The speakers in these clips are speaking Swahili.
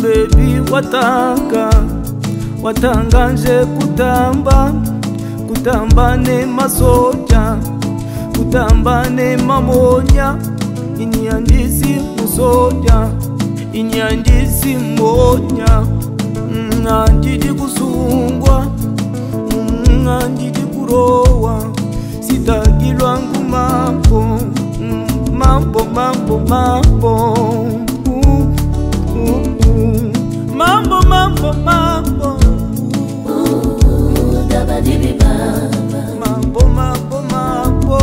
Baby watanga nje kutamba ne masoja, kutamba ne mamonya, inyandisi musoja, inyandisi monya, ngandidi kusungwa, ngandidi kurowa, sitagilwa ngumambo, mambo mambo mambo, mambo mambo mambo, dabadibi baba, mambo mambo mambo,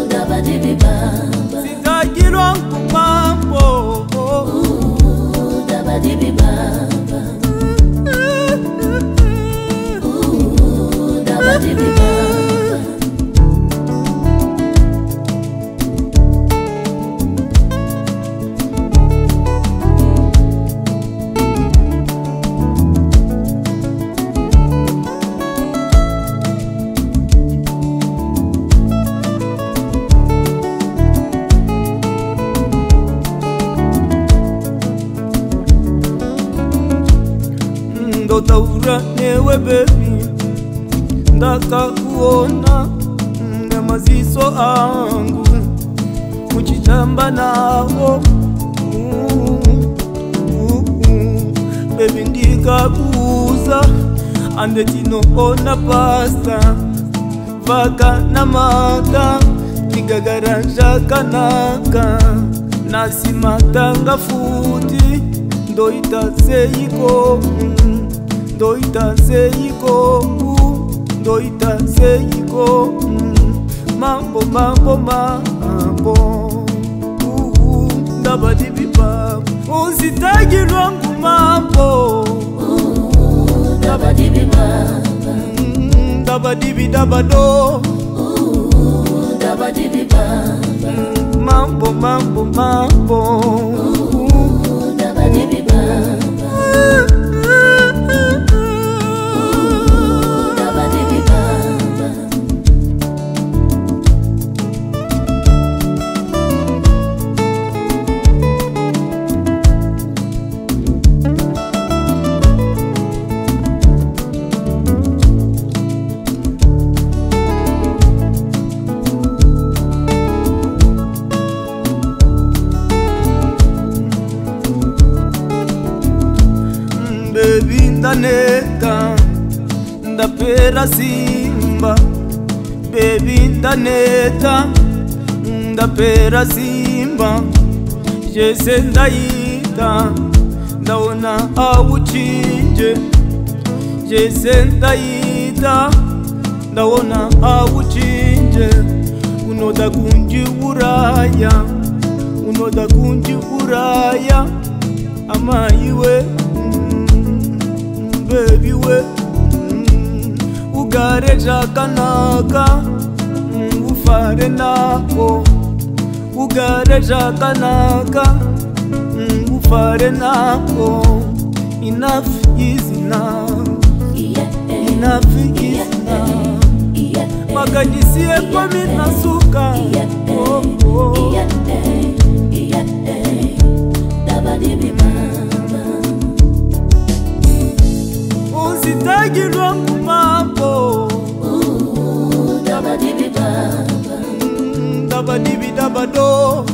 dabadibi baba, sitagilwa ngumambo, dabadibi baba, dabadibi baba. Ndotaura newe baby, ndaka kuona maziso angu muchitamba nawo, baby ndikakuza ande tinoona pasta vaka na mata nigagara zvakanaka nasimatanga futi ndoita seiko, ndoita seiko, ndoita seiko, mambo mambo mambo, dabadibi baba, usitagilwa ngumambo, dabadibi baba, dabadibi dabado, dabadibi baba, mambo mambo mambo, dabadibi baba. Baby ndaneta, ndapera simba, baby ndaneta, ndapera simba, jese ndaita, ndaona awuchinje, jese ndaita, ndaona awuchinje, unoda kunjiuraya, unoda kunjiuraya, amaiwe baby we, ugare zvakanaka, ufare nako, ugare zvakanaka, ufare nako. Enough is enough, enough is enough. Makadisie kwa minasuka, oh oh. Dabadibi baba, usitagilwa ngumambo, dabadibi baba, dabadibi dabado.